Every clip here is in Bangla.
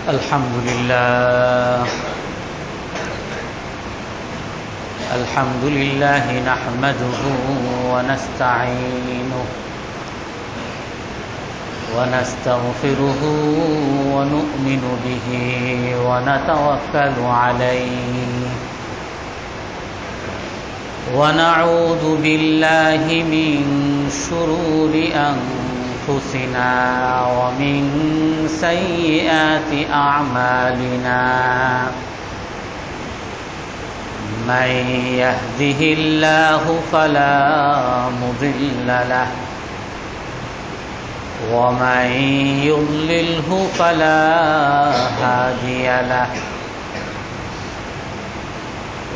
الحمد لله نحمده ونستعينه ونستغفره ونؤمن به ونتوكل عليه ونعوذ بالله من شرور أنفسنا ومن سيئات أعمالنا من يهده الله فلا مضل له ومن يضلله فلا هادي له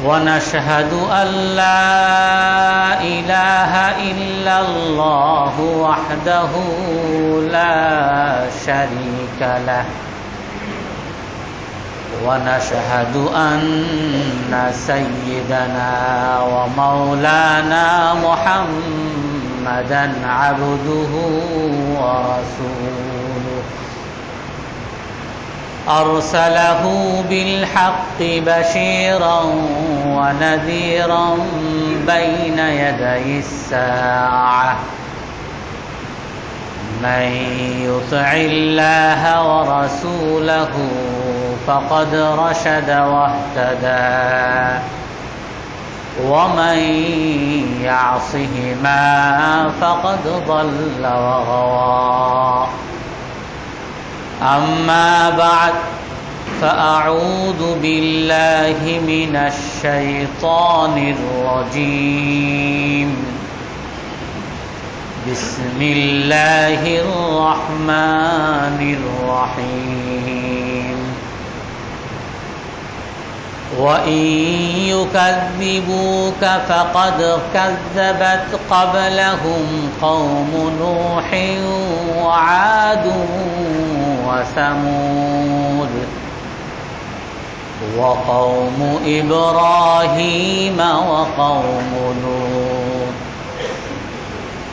ونشهد أن لا إله إلا الله وحده لا شريك له ونشهد أن سيدنا ومولانا محمدا عبده ورسوله أرسله بالحق بشيرا ونذيرا بين يدي الساعة من يطع الله ورسوله فقد رشد واهتدى ومن يعصهما فقد ضل وغوى أما بعد فأعوذ بالله من الشيطان الرجيم بسم الله الرحمن الرحيم وإن يكذبوك فقد كذبت قبلهم قوم نوح وعاد وثمود وقوم إبراهيم وقوم لوط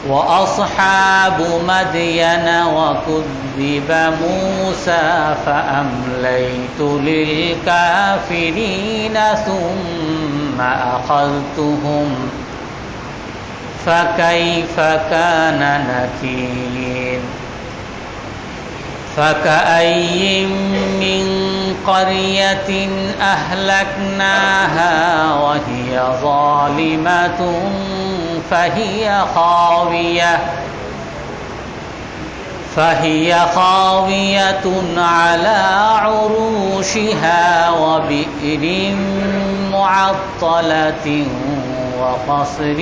وأصحاب مدين وكذب موسى فأمليت للكافرين ثم أخذتهم فكيف كان نكير فكأي من قرية أهلكناها وهي ظالمة فهي خاوية على عروشها وبئر معطلة وقصر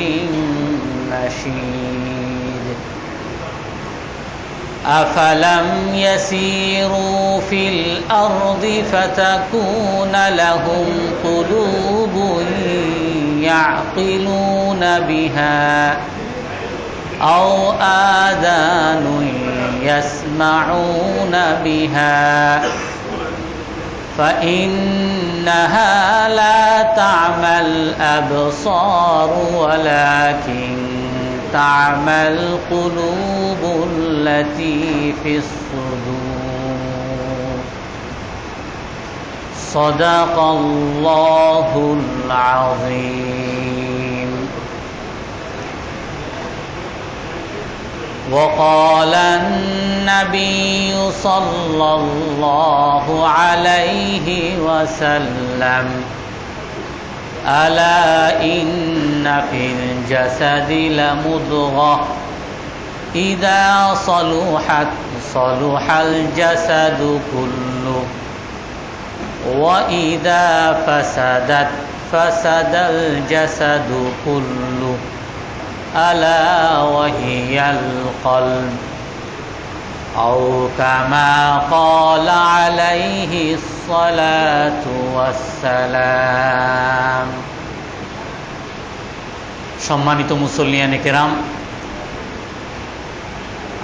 مشيد أفلم يسيروا في الأرض فتكون لهم قلوب يعقلون بها أو آذان يسمعون بها فإنها لا تعمى الأبصار ولكن تعمى القلوب التي في الصدور صدق الله العظيم وقال النبي صلى الله عليه وسلم ألا إن في الجسد لمضغة إذا صلحت صلح الجسد كله وإذا فسدت فسد الجسد كله ألا وهي القلب أو كما قال عليه الصلاة والسلام সম্মানিত মুসল্লিয়ানে কেরাম,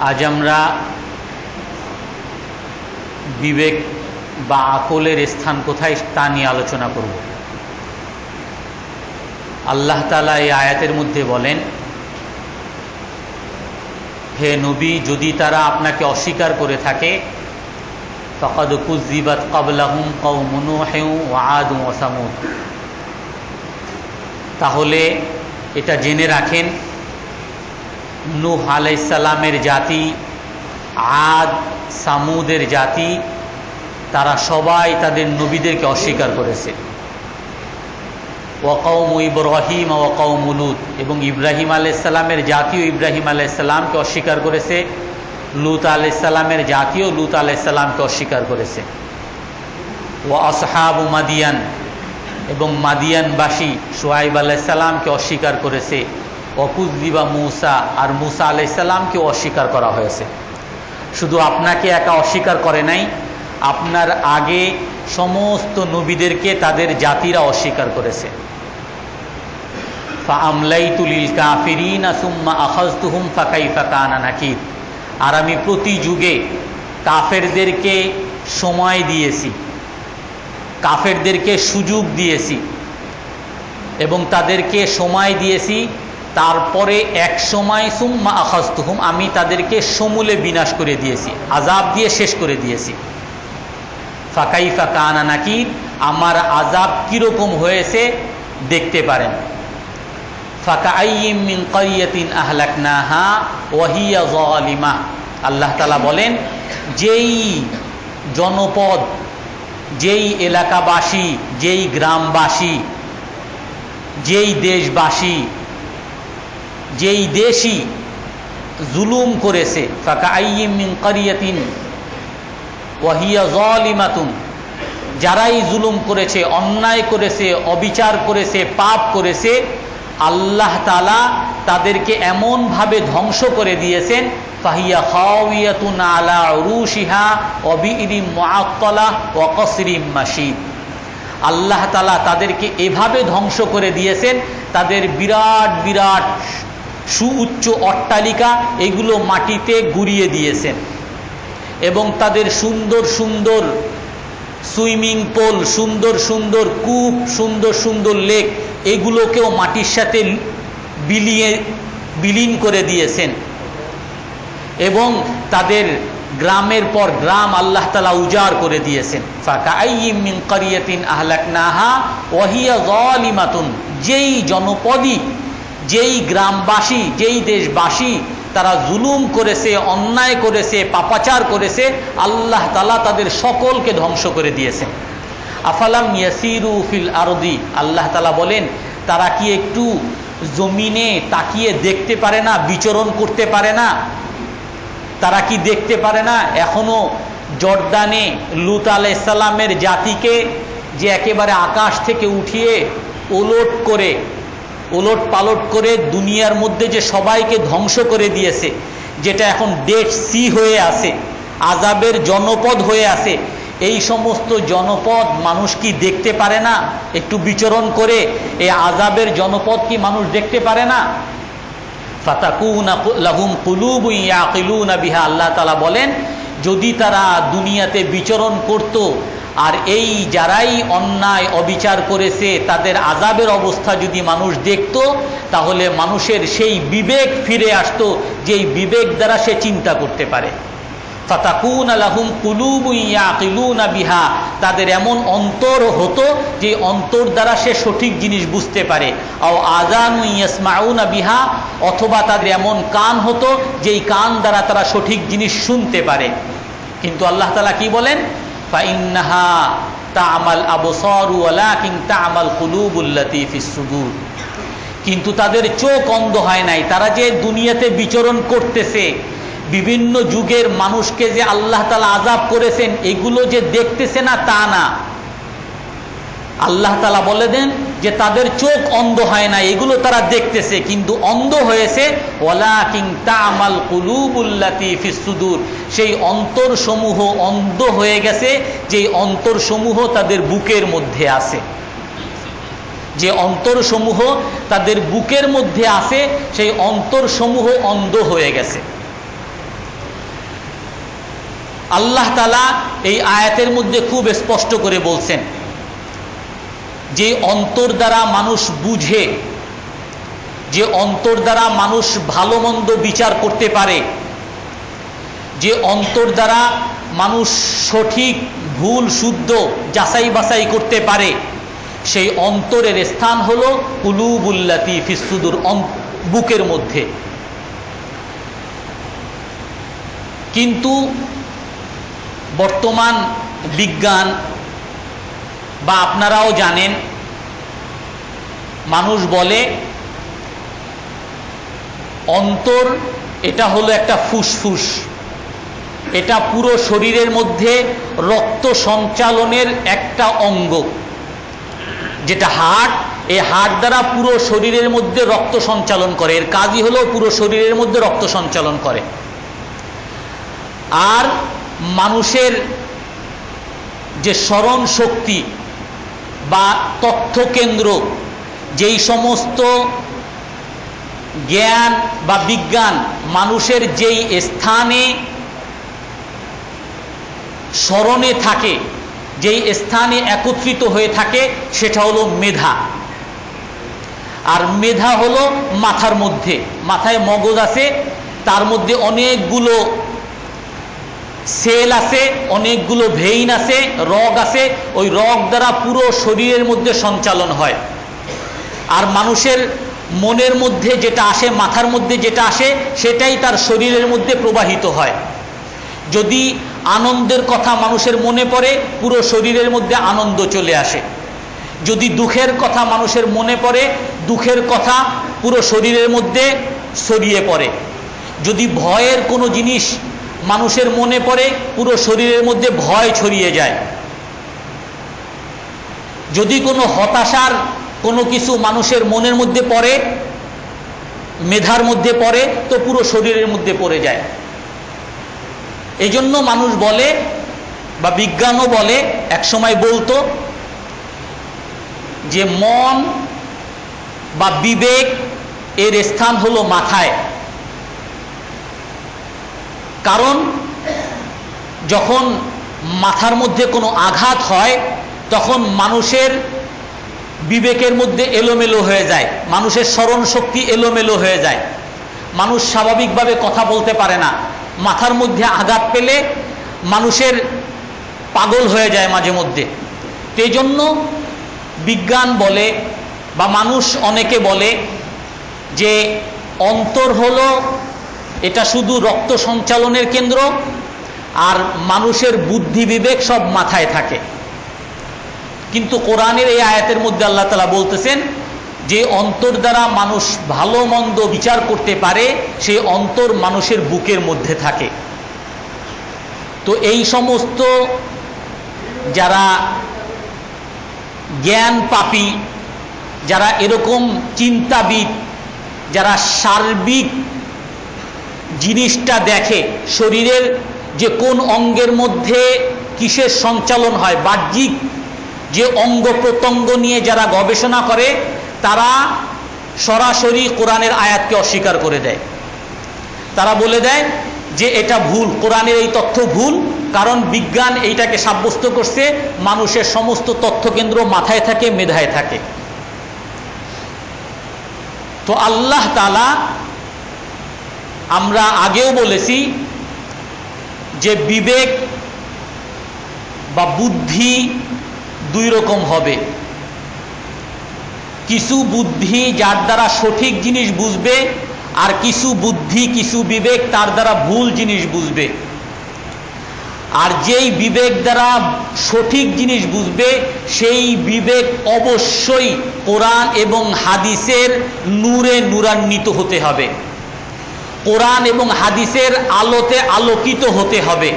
আজ আমরা বিবেক বা আকলের স্থান কোথায় তা নিয়ে আলোচনা করব। আল্লাহ তাআলা এই আয়াতের মধ্যে বলেন, হে নবী, যদি তারা আপনাকে অস্বীকার করে থাকে ফাকাদ কুযিবাত ক্বাবলাহুম কওমু নূহিন ওয়া আদ ওয়া সামুদ। তাহলে এটা জেনে রাখেন, নূহ আলাইহিস সালামের জাতি, আদ সামুদের জাতি, তারা সবাই তাদের নবীদেরকে অস্বীকার করেছে। ওয়া কওমু ইব্রাহিম ওয়া কওমু লূত, এবং ইব্রাহিম আলাইহিস সালামের জাতিও ইব্রাহিম আলাইহিস সালামকে অস্বীকার করেছে, লূত আলাইহিস সালামের জাতিও লূত আলাইহিস সালামকে অস্বীকার করেছে। ওয়া আসহাবু মাদিয়ান, এবং মাদিয়ানবাসী শুআয়ব আলাইহিস সালামকে অস্বীকার করেছে। ওয়া কুযিবা মূসা, আর মূসা আলাইহিস সালামকেও অস্বীকার করা হয়েছে। শুধু আপনাকে একা অস্বীকার করে নাই, আপনার আগে সমস্ত নবীদেরকে তাদের জাতিরা অস্বীকার করেছে। ফাআমলাইতু লিল কাফিরিনা সুম্মা আখাযতুহুম ফাকাইফা কানা নাকির। আর আমি প্রতি যুগে কাফেরদেরকে সময় দিয়েছি, কাফেরদেরকে সুযোগ দিয়েছি এবং তাদেরকে সময় দিয়েছি, তারপরে এক সময় সুম্মা আখাযতুহুম, আমি তাদেরকে সমূলে বিনাশ করে দিয়েছি, আযাব দিয়ে শেষ করে দিয়েছি। ফাকাইফা কানা নাকির, আমার আযাব কিরকম হয়েছে দেখতে পারেন। ফাকাআইয়িম মিন ক্বরিয়াতিন আহলাকনাহা ওয়া হিয়া যালিমা। আল্লাহ তাআলা বলেন, যেই জনপদ, যেই এলাকাবাসী, যেই গ্রামবাসী, যেই দেশবাসী, যেই দেশই জুলুম করেছে, ফাকাআইয়িম মিন ক্বরিয়াতিন ওয়া হিয়া যালিমাতুন, যারাই জুলুম করেছে, অন্যায় করেছে, অবিচার করেছে, পাপ করেছে, আল্লাহ তাআলা তাদেরকে এমনভাবে ধ্বংস করে দিয়েছেন, ফাহিয়া খাওয়িয়াতুন আলা উরুশিহা ওয়া বিইরিম মুআত্তালা ওয়া কসরিম মাশিদ। আল্লাহ তাআলা তাদেরকে এভাবে ধ্বংস করে দিয়েছেন, তাদের বিরাট বিরাট সুউচ্চ অট্টালিকা এগুলো মাটিতে গুঁড়িয়ে দিয়েছেন, এবং তাদের সুন্দর সুন্দর সুইমিং পুল, সুন্দর সুন্দর কূপ, সুন্দর সুন্দর লেক, এগুলোকেও মাটির সাথে বিলীন করে দিয়েছেন, এবং তাদের গ্রামের পর গ্রাম আল্লাহ তাআলা উজাড় করে দিয়েছেন। ফাকাআইয়িম মিন ক্বরিয়াতিন আহলাকনাহা ওয়া হিয়া যালিমাতুন, যেই জনপদই, যেই গ্রামবাসী, যেই দেশবাসী তারা জুলুম করেছে, অন্যায় করেছে, পাপাচার করেছে, আল্লাহ তাআলা তাদের সকলকে ধ্বংস করে দিয়েছেন। আফালাম ইয়াসিরু ফিল আরদি, আল্লাহ তাআলা বলেন, তারা কি একটু জমিনে তাকিয়ে দেখতে পারে না, বিচরণ করতে পারে না? তারা কি দেখতে পারে না এখনো জর্দানে লূত আলাইহিস সালামের জাতিকে যে একেবারে আকাশ থেকে উঠিয়ে ওলট পালট করে দুনিয়ার মধ্যে যে সবাইকে ধ্বংস করে দিয়েছে, যেটা এখন ডেড সি হয়ে আছে, আযাবের জনপদ হয়ে আছে, এই সমস্ত জনপদ মানুষ কি দেখতে পারে না? একটু বিচরণ করে এই আযাবের জনপদ কি মানুষ দেখতে পারে না? ফাতাকুনা লাহুম কুলুবুন ইয়াকিলুনা বিহা, আল্লাহ তাআলা বলেন, যদি তারা দুনিয়াতে বিচরণ করত আর এই যারাই অন্যায় অবিচার করেছে তাদের আযাবের অবস্থা যদি মানুষ দেখত, তাহলে মানুষের সেই বিবেক ফিরে আসতো, যেই বিবেক দ্বারা সে চিন্তা করতে পারে। ফাতাকুনা লাহুম কুলুবুন ইয়াকিলুনা বিহা, তাদের এমন অন্তর হতো যে অন্তর দ্বারা সে সঠিক জিনিস বুঝতে পারে। আও আযানুন ইয়াসমাউনা বিহা, অথবা তাদের এমন কান হতো যেই কান দ্বারা তারা সঠিক জিনিস শুনতে পারে। কিন্তু আল্লাহ তাআলা কি বলেন? ফাইন্নাহা তা'মাল আবসারু ওয়ালাকিন তা'মাল কুলুবুল্লাতী ফিস সুদূর। কিন্তু তাদের চোখ অন্ধ হয় নাই, তারা যে দুনিয়াতে বিচরণ করতেছে, বিভিন্ন যুগের মানুষকে যে আল্লাহ তাআলা আযাব করেছেন, এগুলো যে দেখতেছে না তা না। আল্লাহ তাআলা বলে দেন যে তাদের চোখ অন্ধ হয় না, এগুলো তারা দেখতেছে, কিন্তু অন্ধ হয়েছে ওয়ালাকিন তা'মাল কুলুবুল্লাতী ফিস সুদূর, সেই অন্তরসমূহ অন্ধ হয়ে গেছে, যেই অন্তরসমূহ তাদের বুকের মধ্যে আছে। যে অন্তরসমূহ তাদের বুকের মধ্যে আছে, সেই অন্তরসমূহ অন্ধ হয়ে গেছে। আল্লাহ তাআলা এই আয়াতের মধ্যে খুব স্পষ্ট করে বলছেন, যে অন্তর দ্বারা মানুষ বুঝে, যে অন্তর দ্বারা মানুষ ভালো মন্দ বিচার করতে পারে, যে অন্তর দ্বারা মানুষ সঠিক ভুল শুদ্ধ যাচাই বাছাই করতে পারে, সেই অন্তরের স্থান হলো কুলুবুল্লাতি ফিস সুদুর, বুকের মধ্যে। কিন্তু বর্তমান বিজ্ঞান বা আপনারাও জানেন, মানুষ বলে অন্তর এটা হলো একটা ফুসফুস, এটা পুরো শরীরের মধ্যে রক্ত সঞ্চালনের একটা অঙ্গ, যেটা হার্ট, এই হার্ট দ্বারা পুরো শরীরের মধ্যে রক্ত সঞ্চালন করে, এর কাজই হলো পুরো শরীরের মধ্যে রক্ত সঞ্চালন করে। আর মানুষের যে স্মরণ শক্তি বা তথ্য কেন্দ্র, যেই সমস্ত জ্ঞান বা বিজ্ঞান মানুষের যেই স্থানে স্মরণে থাকে, যেই স্থানে একত্রিত হয়ে থাকে, সেটা হলো মেধা। আর মেধা হলো মাথার মধ্যে, মাথায় মগজ আছে, তার মধ্যে অনেকগুলো সেল আছে, অনেকগুলো ভেইন আছে, রগ আছে, ওই রগ দ্বারা পুরো শরীরের মধ্যে সঞ্চালন হয়। আর মানুষের মনের মধ্যে যেটা আসে, মাথার মধ্যে যেটা আসে, সেটাই তার শরীরের মধ্যে প্রবাহিত হয়। যদি আনন্দের কথা মানুষের মনে পড়ে, পুরো শরীরের মধ্যে আনন্দ চলে আসে। যদি দুঃখের কথা মানুষের মনে পড়ে, দুঃখের কথা পুরো শরীরের মধ্যে ছড়িয়ে পড়ে। যদি ভয়ের কোনো জিনিস মানুষের মনে পড়ে, পুরো শরীরের মধ্যে ভয় ছড়িয়ে যায়। যদি কোনো হতাশার কোনো কিছু মানুষের মনের মধ্যে পড়ে, মেধার মধ্যে পড়ে, তো পুরো শরীরের মধ্যে পড়ে যায়। এই জন্য মানুষ বলে বা বিজ্ঞানও বলে, একসময় বলতো যে মন বা বিবেক এর স্থান হলো মাথায়। কারণ যখন মাথার মধ্যে কোনো আঘাত হয়, তখন মানুষের বিবেকের মধ্যে এলোমেলো হয়ে যায়, মানুষের স্মরণ শক্তি এলোমেলো হয়ে যায়, মানুষ স্বাভাবিকভাবে কথা বলতে পারে না। মাথার মধ্যে আঘাত পেলে মানুষের পাগল হয়ে যায় মাঝে মধ্যে। তো এই জন্য বিজ্ঞান বলে বা মানুষ অনেকে বলে যে অন্তর হলো, এটা শুধু রক্ত সঞ্চালনের কেন্দ্র, আর মানুষের বুদ্ধি বিবেক সব মাথায় থাকে। কিন্তু কোরআনের এই আয়াতের মধ্যে আল্লাহ তাআলা বলতেছেন যে অন্তর দ্বারা মানুষ ভালো মন্দ বিচার করতে পারে, সেই অন্তর মানুষের বুকের মধ্যে থাকে। তো এই সমস্ত যারা জ্ঞান পাপী, যারা এরকম চিন্তাবিদ, যারা সার্বিক জিনিসটা দেখে, শরীরের যে কোন অঙ্গের মধ্যে কিসের সঞ্চালন হয়, বাহ্যিক যে অঙ্গ প্রত্যঙ্গ নিয়ে যারা গবেষণা করে, তারা সরাসরি কোরআনের আয়াতকে অস্বীকার করে দেয়। তারা বলে দেয় যে এটা ভুল, কোরআনের এই তথ্য ভুল, কারণ বিজ্ঞান এইটাকে সাব্যস্ত করছে মানুষের সমস্ত তথ্যকেন্দ্র মাথায় থাকে, মেধায় থাকে। তো আল্লাহ তাআলা, আমরা আগেও বলেছি যে বিবেক বা বুদ্ধি দুই রকম হবে। কিছু বুদ্ধি যার দ্বারা সঠিক জিনিস বুঝবে, আর কিছু বুদ্ধি, কিছু বিবেক তার দ্বারা ভুল জিনিস বুঝবে। আর যেই বিবেক দ্বারা সঠিক জিনিস বুঝবে, সেই বিবেক অবশ্যই কোরআন এবং হাদিসের নূরে নূরান্বিত হতে হবে, কোরআন এবং হাদিসের আলোতে আলোকিত হতে হবে।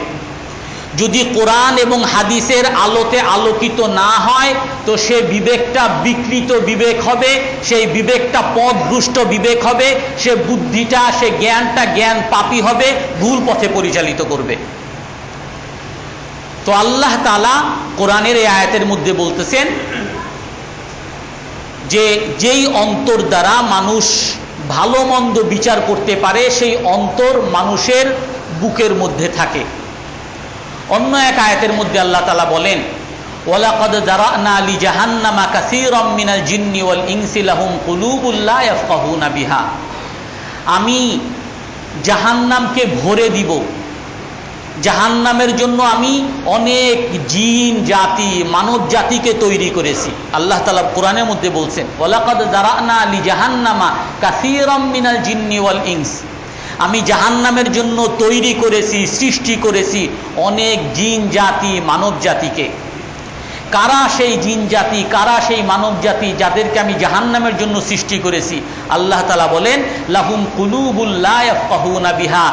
যদি কোরআন এবং হাদিসের আলোতে আলোকিত না হয়, তো সে বিবেকটা বিকৃত বিবেক হবে, সেই বিবেকটা পথভ্রষ্ট বিবেক হবে, সে বুদ্ধিটা, সে জ্ঞানটা জ্ঞান পাপী হবে, ভুল পথে পরিচালিত করবে। তো আল্লাহ তাআলা কোরআনের এই আয়াতের মধ্যে বলতেছেন যে যেই অন্তর দ্বারা মানুষ ভালো মন্দ বিচার করতে পারে, সেই অন্তর মানুষের বুকের মধ্যে থাকে। অন্য এক আয়াতের মধ্যে আল্লাহ তাআলা বলেন, ওয়ালাকাদ যারানা লিজাহান্নামা কাসীরাম মিনাল জিন্নি ওয়াল ইনসি লাহুম কুলুবুন লা ইয়াফকাহুনা বিহা। আমি জাহান্নামকে ভরে দিব, জাহান্নামের জন্য আমি অনেক জিন জাতি মানব জাতিকে তৈরি করেছি। আল্লাহ তাআলা কোরআনের মধ্যে বলছেন, ওয়ালাকাদ যারানা লি জাহান্নামা কাসীরাম মিনাল জিন্নি ওয়াল ইনস, আমি জাহান্নামের জন্য তৈরি করেছি, সৃষ্টি করেছি অনেক জিন জাতি মানব জাতিকে। কারা সেই জিন জাতি, কারা সেই মানব জাতি যাদেরকে আমি জাহান্নামের জন্য সৃষ্টি করেছি? আল্লাহ তাআলা বলেন, লাহুম কুলুবুল লা ইয়াফকাহুনা বিহা,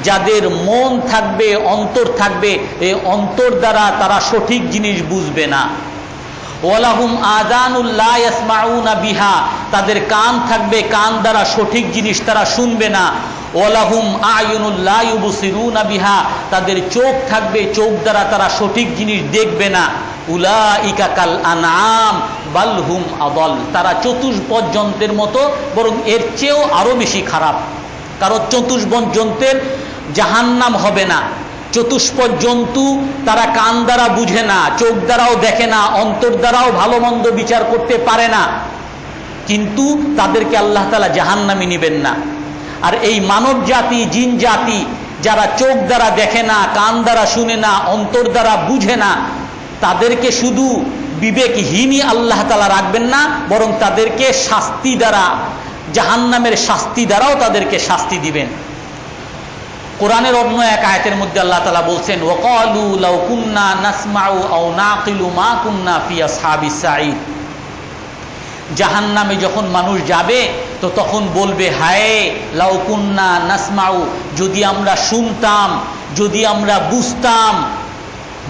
যাদের মন থাকবে, অন্তর থাকবে, এই অন্তর দ্বারা তারা সঠিক জিনিস বুঝবে না। ওয়ালাহুম আযানুল লা ইয়াসমাউনা বিহা, তাদের কান থাকবে, কান দ্বারা সঠিক জিনিস তারা শুনবে না। ওয়ালাহুম আয়ুনুল লা ইউবসিরুনা বিহা, তাদের চোখ থাকবে, চোখ দ্বারা তারা সঠিক জিনিস দেখবে না। উলাইকা কাল আনআম বাল হুম আদাল, তারা চতুষ্পদ যন্ত্রের মতো, বরং এর চেয়েও আরো বেশি খারাপ। কারণ চতুষ্পদ যন্ত্রের জাহান্নাম হবে না। চতুষ্পদ জন্তু তারা কান দ্বারা বুঝে না, চোখ দ্বারাও দেখে না, অন্তর দ্বারাও ভালো মন্দ বিচার করতে পারে না, কিন্তু তাদেরকে আল্লাহ তাআলা জাহান্নামে নিবেন না। আর এই মানব জাতি, জিন জাতি যারা চোখ দ্বারা দেখে না, কান দ্বারা শুনে না, অন্তর দ্বারা বুঝে না, তাদেরকে শুধু বিবেকহীনই আল্লাহ তাআলা রাখবেন না, বরং তাদেরকে শাস্তি দ্বারা, জাহান্নামের শাস্তি দ্বারাও তাদেরকে শাস্তি দিবেন। কোরআনের অন্য এক আয়াতের মধ্যে আল্লাহ তাআলা বলছেন, ওয়াকালু লাউ কুন্না নাসমাউ আও নাকিলু মা কুন্না ফি আসহাবিস সাঈদ, জাহান্নামে যখন মানুষ যাবে তো তখন বলবে, হায় লাউ কুন্না নাসমাউ, যদি আমরা শুনতাম, যদি আমরা বুঝতাম,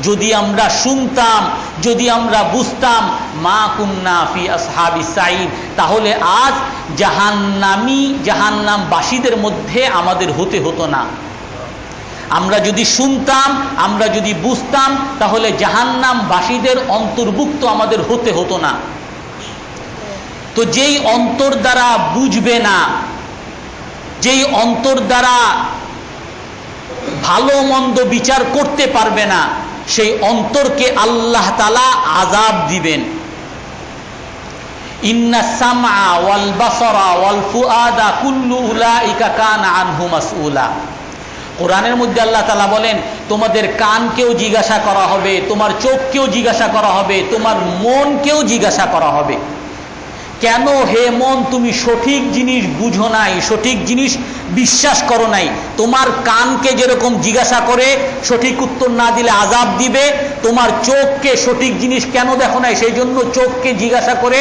যদি আমরা শুনতাম, যদি আমরা বুঝতাম, মা কুন্না ফি আসহাবিস সাঈদ, তাহলে আজ জাহান্নামবাসীদের মধ্যে আমাদের হতে হতো না। আমরা যদি শুনতাম, আমরা যদি বুঝতাম, তাহলে জাহান্নামবাসীদের অন্তর্ভুক্ত আমাদের হতে হতো না। তো যেই অন্তর দ্বারা বুঝবে না, যেই অন্তর দ্বারা ভালো মন্দ বিচার করতে পারবে না, সেই অন্তরকে আল্লাহ তাআলা আযাব দিবেন। ইন্নাস সামআ ওয়াল বাসারা ওয়াল ফুআদা কুল্লু উলাইকা কানা আনহু মাসউলা। কোরআনের মধ্যে আল্লাহ তাআলা বলেন, তোমাদের কানকেও জিজ্ঞাসা করা হবে, তোমার চোখকেও জিজ্ঞাসা করা হবে, তোমার মনকেও জিজ্ঞাসা করা হবে। কেন হে মন তুমি সঠিক জিনিস বুঝো নাই, সঠিক জিনিস বিশ্বাস করো নাই? তোমার কানকে যেরকম জিজ্ঞাসা করে সঠিক উত্তর না দিলে আযাব দিবে, তোমার চোখকে সঠিক জিনিস কেন দেখো নাই, সেই জন্য চোখকে জিজ্ঞাসা করে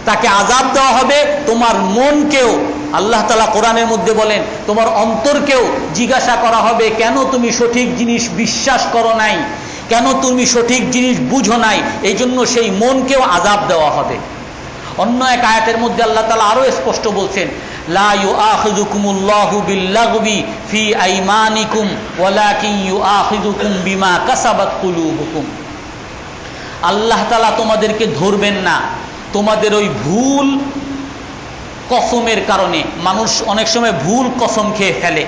তাকে আযাব দেওয়া হবে। তোমার মনকেও আল্লাহ তাআলা কোরআনের মধ্যে বলেন, তোমার অন্তরকেও জিজ্ঞাসা করা হবে, কেন তুমি সঠিক জিনিস বিশ্বাস করো নাই, কেন তুমি সঠিক জিনিস বুঝো নাই, এই জন্য সেই মনকেও আযাব দেওয়া হবে। অন্য এক আয়াতের মধ্যে আল্লাহ তাআলা আরো স্পষ্ট বলছেন, লা ইউআখিযুকুমুল্লাহু বিল্লাগবি ফি আইমানিকুম ওয়ালাকিন ইউআখিযুকুম বিমা কাসাবাত কুলুবুকুম। আল্লাহ তাআলা তোমাদেরকে ধরবেন না তোমাদের ওই ভুল কসমের কারণে। মানুষ অনেক সময় ভুল কসম খেয়ে ফেলে।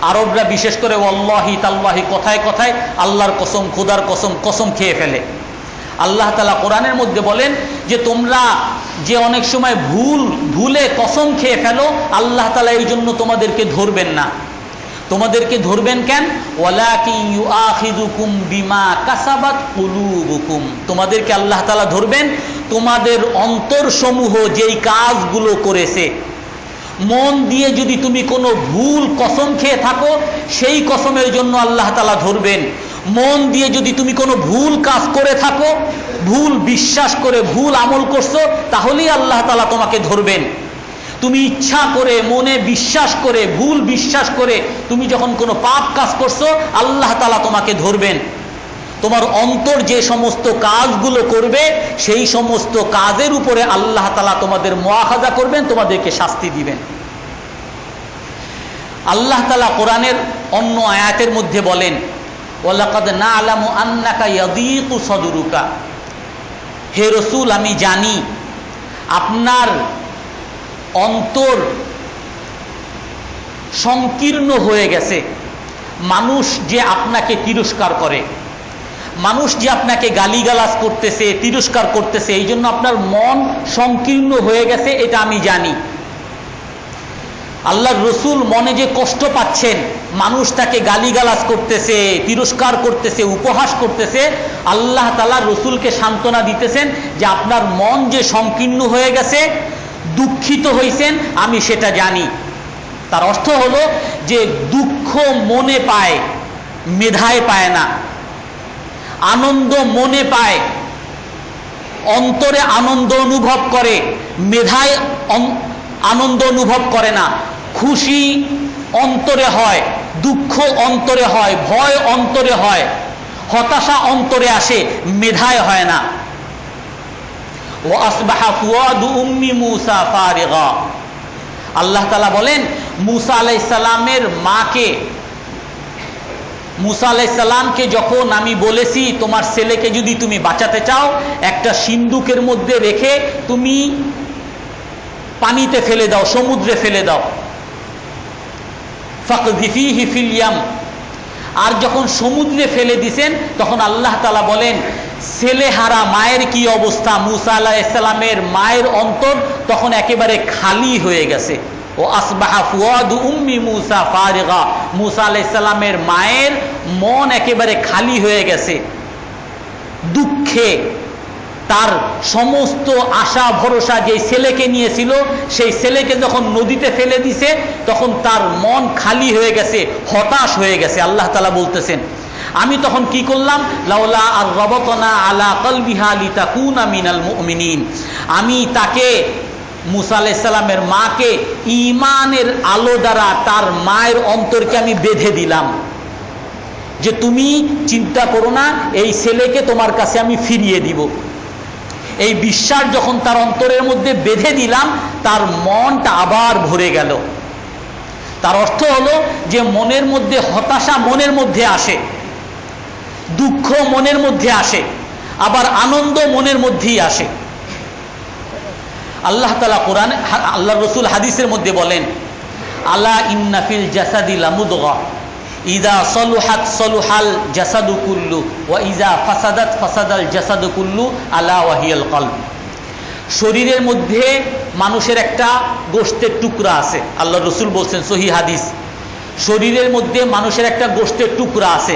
আরবরা বিশেষ করে ওয়াল্লাহি তাল্লাহি, কথায় কথায় আল্লাহর কসম, খোদার কসম, কসম খেয়ে ফেলে। আল্লাহ তাআলা কোরআনের মধ্যে বলেন যে তোমরা যে অনেক সময় ভুলে কসম খেয়ে ফেলো, আল্লাহ তাআলা এই জন্য তোমাদেরকে ধরবেন না। তোমাদেরকে ধরবেন কেন? ওয়ালাকিন ইউআখিযুকুম বিমা কাসাবাত কুলুবুকুম, তোমাদেরকে আল্লাহ তাআলা ধরবেন তোমাদের অন্তরসমূহ যেই কাজগুলো করেছে। মন দিয়ে যদি তুমি কোনো ভুল কসম খেয়ে থাকো, সেই কসমের জন্য আল্লাহ তাআলা ধরবেন। মন দিয়ে যদি তুমি কোনো ভুল কাজ করে থাকো, ভুল বিশ্বাস করে ভুল আমল করছো, তাহলেই আল্লাহ তাআলা তোমাকে ধরবেন। তুমি ইচ্ছা করে, মনে বিশ্বাস করে, ভুল বিশ্বাস করে তুমি যখন কোনো পাপ কাজ করছো, আল্লাহ তাআলা তোমাকে ধরবেন। তোমার অন্তর যে সমস্ত কাজগুলো করবে, সেই সমস্ত কাজের উপরে আল্লাহ তাআলা তোমাদের মুআখাযা করবেন, তোমাদেরকে শাস্তি দিবেন। আল্লাহ তাআলা কোরআনের অন্য আয়াতের মধ্যে বলেন, ওয়ালাকাদ না'লামু আন্নাকা ইয়াদীকু সাদরুকা, হে রাসূল আমি জানি আপনার অন্তর সংকীর্ণ হয়ে গেছে। মানুষ যে আপনাকে তিরস্কার করে, মানুষ যে আপনাকে গালিগালাজ করতেছে, তিরস্কার করতেছে, এই জন্য আপনার মন সংকীর্ণ হয়ে গেছে, এটা আমি জানি। আল্লাহর রসুল মনে যে কষ্ট পাচ্ছেন, মানুষ তাকে গালিগালাজ করতেছে, তিরস্কার করতেছে, উপহাস করতেছে, আল্লাহ তাআলা রসুলকে সান্ত্বনা দিতেছেন যে আপনার মন যে সংকীর্ণ হয়ে গেছে, দুঃখিত হয়েছেন, আমি সেটা জানি। তার অর্থ হলো যে দুঃখ মনে পায়, মেধায় পায় না। আনন্দ মনে পায়, অন্তরে আনন্দ অনুভব করে, মেধায় আনন্দ অনুভব করে না। খুশি অন্তরে হয়, দুঃখ অন্তরে হয়, ভয় অন্তরে হয়, হতাশা অন্তরে আসে, মেধায় হয় না। ওয়া আসবাহা ফুয়াদু উম্মি মূসা ফারিগা। আল্লাহ তাআলা বলেন মূসা আলাইহিস সালামের মাকে, মূসা আলাইহিস সালামকে যখন আমি বলেছি তোমার ছেলেকে যদি তুমি বাঁচাতে চাও, একটা সিন্দুকের মধ্যে রেখে তুমি পানিতে ফেলে দাও, সমুদ্রে ফেলে দাও, ফাকযিফিহি ফিল ইয়াম। আর যখন সমুদ্রে ফেলে দিছেন তখন আল্লাহ তাআলা বলেন ছেলেহারা মায়ের কি অবস্থা। মূসা আলাইহিস সালামের মায়ের অন্তর তখন একেবারে খালি হয়ে গেছে। ও আসবাহা ফুয়াদু উম্মি মূসা ফারিগা। মূসা আলাইহিস সালামের মায়ের মন একেবারে খালি হয়ে গেছে দুঃখে। তার সমস্ত আশা ভরসা যে ছেলেকে নিয়েছিল, সেই ছেলেকে যখন নদীতে ফেলে দিছে তখন তার মন খালি হয়ে গেছে, হতাশ হয়ে গেছে। আল্লাহ তাআলা বলতেছেন আমি তখন কি করলাম, লাউলা আর রাবাতনা আলা কলবিহা লিতাকুনা মিনাল মুমিনিন। আমি তাকে, মূসা আলাইহিস সালামের মাকে ঈমানের আলো দ্বারা তার মায়ের অন্তরকে আমি বেঁধে দিলাম যে তুমি চিন্তা করো না, এই ছেলেকে তোমার কাছে আমি ফিরিয়ে দিব। এই বিশ্বাস যখন তার অন্তরের মধ্যে বেঁধে দিলাম, তার মনটা আবার ভরে গেল। তার অর্থ হলো যে মনের মধ্যে হতাশা মনের মধ্যে আসে, দুঃখ মনের মধ্যে আসে, আবার আনন্দ মনের মধ্যেই আসে। আল্লাহ তাআলা কোরআন, আল্লাহ রসুল হাদিসের মধ্যে বলেন আলা ইন্না ফিল জাসাদি লামুদগা ইযা সলুহাত সলুহাল জাসাদু কুল্লু ওয়া ইযা ফাসাদাত ফাসাদাল জাসাদু কুল্লু আলা ওয়াহিয়াল কলব। শরীরের মধ্যে মানুষের একটা গোশতের টুকরা আছে। আল্লাহ রসুল বলছেন সহিহ হাদিস, শরীরের মধ্যে মানুষের একটা গোশতের টুকরা আছে।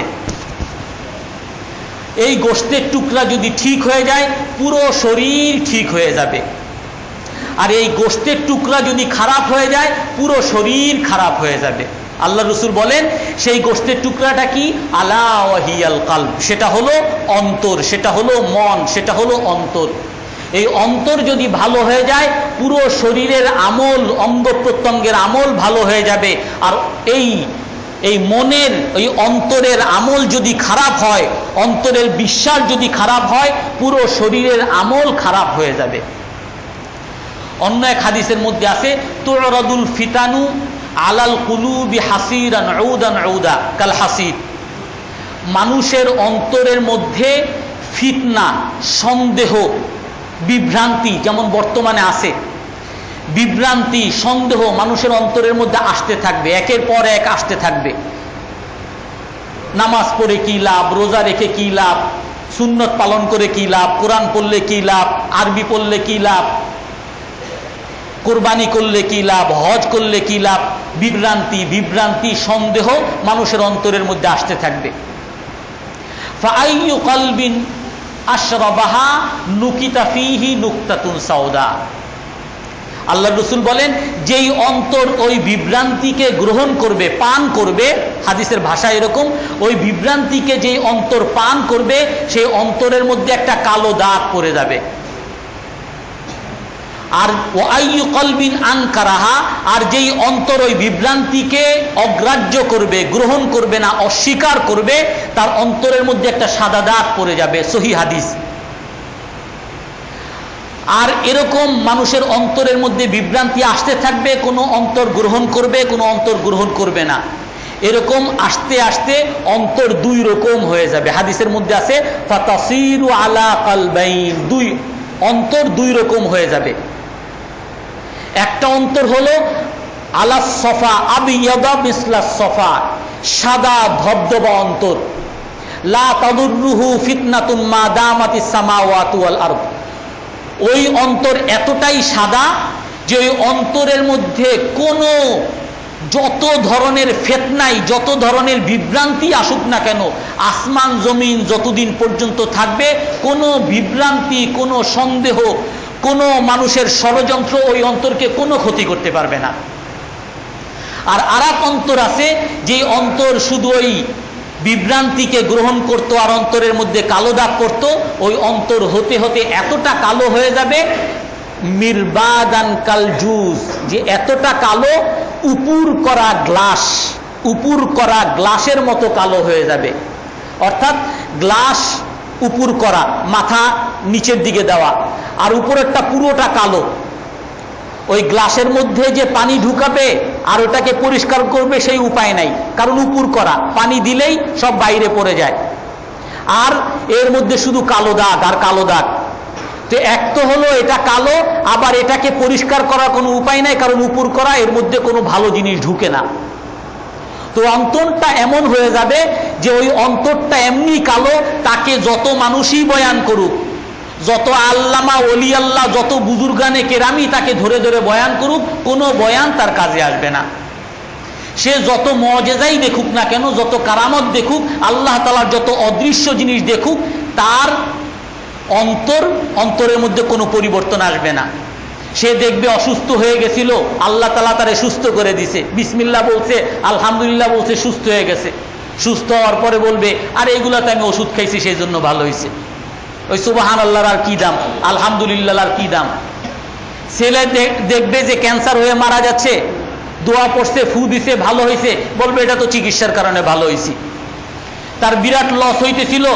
এই গোশতের টুকরা যদি ঠিক হয়ে যায়, পুরো শরীর ঠিক হয়ে যাবে। আর এই গোশতের টুকরা যদি খারাপ হয়ে যায়, পুরো শরীর খারাপ হয়ে যাবে। আল্লাহ রসুল বলেন সেই গোশতের টুকরাটা কি, আলা ওয়াহিয়াল কলব, সেটা হলো অন্তর, সেটা হলো মন, সেটা হলো অন্তর। এই অন্তর যদি ভালো হয়ে যায়, পুরো শরীরের আমল, অঙ্গ প্রত্যঙ্গের আমল ভালো হয়ে যাবে। আর এই মনের, এই অন্তরের আমল যদি খারাপ হয়, অন্তরের বিশ্বাস যদি খারাপ হয়, পুরো শরীরের আমল খারাপ হয়ে যাবে। অন্য এক হাদিসের মধ্যে আছে তুরাদুল ফিতানু আলাল কুলুবি হাসিরান উদান উদা কাল হাসির। মানুষের অন্তরের মধ্যে ফিতনা, সন্দেহ, বিভ্রান্তি যেমন বর্তমানে আছে, বিভ্রান্তি, সন্দেহ মানুষের অন্তরের মধ্যে আসতে থাকবে, একের পর এক আসতে থাকবে। নামাজ পড়ে কি লাভ, রোজা রেখে কি লাভ, সুন্নত পালন করে কি লাভ, কোরআন পড়লে কি লাভ, আরবি পড়লে কি লাভ, কোরবানি করলে কি লাভ, হজ করলে কি লাভ। বিভ্রান্তি, বিভ্রান্তি, সন্দেহ মানুষের অন্তরের মধ্যে আসতে থাকবে। ফাআইয়ু কলবিন আশরাবাহা নুকিতা ফীহি নুকতাতুন সাউদা। আল্লাহ রসুল বলেন যেই অন্তর ওই বিভ্রান্তিকে গ্রহণ করবে, পান করবে, হাদিসের ভাষা এরকম, ওই বিভ্রান্তিকে যেই অন্তর পান করবে, সেই অন্তরের মধ্যে একটা কালো দাগ পড়ে যাবে। আর ওয়াইয়ু কলবিন আনকারাহা, আর যেই অন্তর ওই বিভ্রান্তিকে অগ্রাহ্য করবে, গ্রহণ করবে না, অস্বীকার করবে, তার অন্তরের মধ্যে একটা সাদা দাগ পড়ে যাবে। সহিহ হাদিস। আর এরকম মানুষের অন্তরের মধ্যে বিভ্রান্তি আসতে থাকবে, কোনো অন্তর গ্রহণ করবে, কোনো অন্তর গ্রহণ করবে না। এরকম আসতে আসতে অন্তর দুই রকম হয়ে যাবে। হাদিসের মধ্যে আছে ফাতাসিরু আলা কলবাইন, দুই অন্তর দুই রকম হয়ে যাবে। একটা অন্তর হলো আলা সফা আবিয়াদা মিসলা সফা, সাদা ধবধবা অন্তর। লা তাদুররুহু ফিতনাতুন মা দামাতিস সামাওয়াতু ওয়াল আরদ। ওই অন্তর এতটাই সাদা যে ওই অন্তরের মধ্যে কোনো যত ধরনের ফিতনাই, যত ধরনের বিভ্রান্তি আসুক না কেন, আসমান জমিন যতদিন পর্যন্ত থাকবে, কোনো বিভ্রান্তি, কোনো সন্দেহ, কোনো মানুষের ষড়যন্ত্র ওই অন্তরকে কোনো ক্ষতি করতে পারবে না। আর আরেক অন্তর আছে, যে অন্তর শুধু ওই বিভ্রান্তিকে গ্রহণ করত আর অন্তরের মধ্যে কালো দাগ করত, ওই অন্তর হতে হতে এতটা কালো হয়ে যাবে, মিরবাদান কাল জুজ, যে এতটা কালো উপুর করা গ্লাস, উপুর করা গ্লাসের মতো কালো হয়ে যাবে। অর্থাৎ গ্লাস উপুর করা, মাথা নিচের দিকে দেওয়া, আর উপরেরটা পুরোটা কালো। ওই গ্লাসের মধ্যে যে পানি ঢুকাবে আর ওটাকে পরিষ্কার করবে সেই উপায় নাই, কারণ উপুর করা, পানি দিলেই সব বাইরে পড়ে যায়। আর এর মধ্যে শুধু কালো দাগ আর কালো দাগ। তো এক তো হলো এটা কালো, আবার এটাকে পরিষ্কার করার কোনো উপায় নাই, কারণ উপুর করা, এর মধ্যে কোনো ভালো জিনিস ঢুকে না। তো অন্তরটা এমন হয়ে যাবে যে ওই অন্তরটা এমনি কালো, তাকে যত মানুষই বয়ান করুক, যত আল্লামা ওলি আল্লাহ, যত বুজুর্গানে কেরামি তাকে ধরে ধরে বয়ান করুক, কোনো বয়ান তার কাজে আসবে না। সে যত মুআজিজাই দেখুক না কেন, যত কারামত দেখুক, আল্লাহ তাআলার যত অদৃশ্য জিনিস দেখুক, তার অন্তরের মধ্যে কোনো পরিবর্তন আসবে না। সে দেখবে অসুস্থ হয়ে গেছিল, আল্লাহ তাআলা তারে সুস্থ করে দিছে, বিসমিল্লাহ বলছে, আলহামদুলিল্লাহ বলছে, সুস্থ হয়ে গেছে। সুস্থ হওয়ার পরে বলবে, আর এগুলাতে আমি ওষুধ খাইছি সেই জন্য ভালো হয়েছে। ওই সুবহানাল্লাহর আর কি দাম, আলহামদুলিল্লাহ আর কি দাম। ছেলে দেখবে যে ক্যান্সার হয়ে মারা যাচ্ছে, দোয়া পড়ছে, ফু দিছে, ভালো হয়েছে, বলবে এটা তো চিকিৎসার কারণে ভালো হয়েছি। তার বিরাট লস হইতেছিল,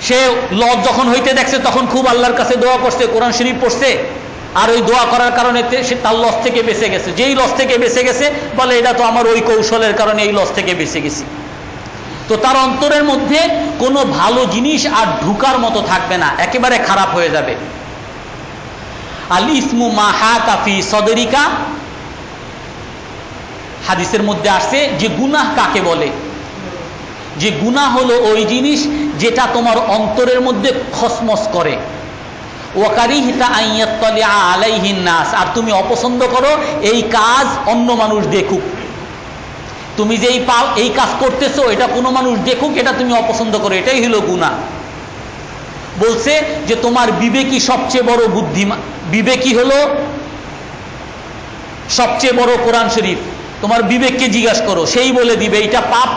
সে লস যখন হইতে দেখছে তখন খুব আল্লাহর কাছে দোয়া করছে, কোরআন শরীফ পড়ছে, আর ওই দোয়া করার কারণে সে তার লস থেকে বেঁচে গেছে। যেই লস থেকে বেঁচে গেছে বলে এটা তো আমার ওই কৌশলের কারণে এই লস থেকে বেঁচে গেছি। তো তার অন্তরের মধ্যে কোনো ভালো জিনিস আর ঢুকার মতো থাকবে না, একেবারে খারাপ হয়ে যাবে। আল ইসমু মা হাকা ফি সদরিকা, হাদিসের মধ্যে আসছে যে গুনাহ কাকে বলে, যে গুনাহ হলো ওই জিনিস যেটা তোমার অন্তরের মধ্যে খসমস করে। ওয়াকারিহিতা আইয়াত্তালিআ আলাইহিন নাস, আর তুমি অপছন্দ করো এই কাজ অন্য মানুষ দেখুক। তুমি যে এই কাজ করতেছো এটা কোনো মানুষ দেখুক, এটা তুমি অপছন্দ করো, এটাই হলো গুনাহ। বলছে যে তোমার বিবেকই সবচেয়ে বড় বুদ্ধিমান, বিবেকই হলো সবচেয়ে বড় কোরআন শরীফ। তোমার বিবেককে জিজ্ঞাসা করো, সেই বলে দিবে এইটা পাপ,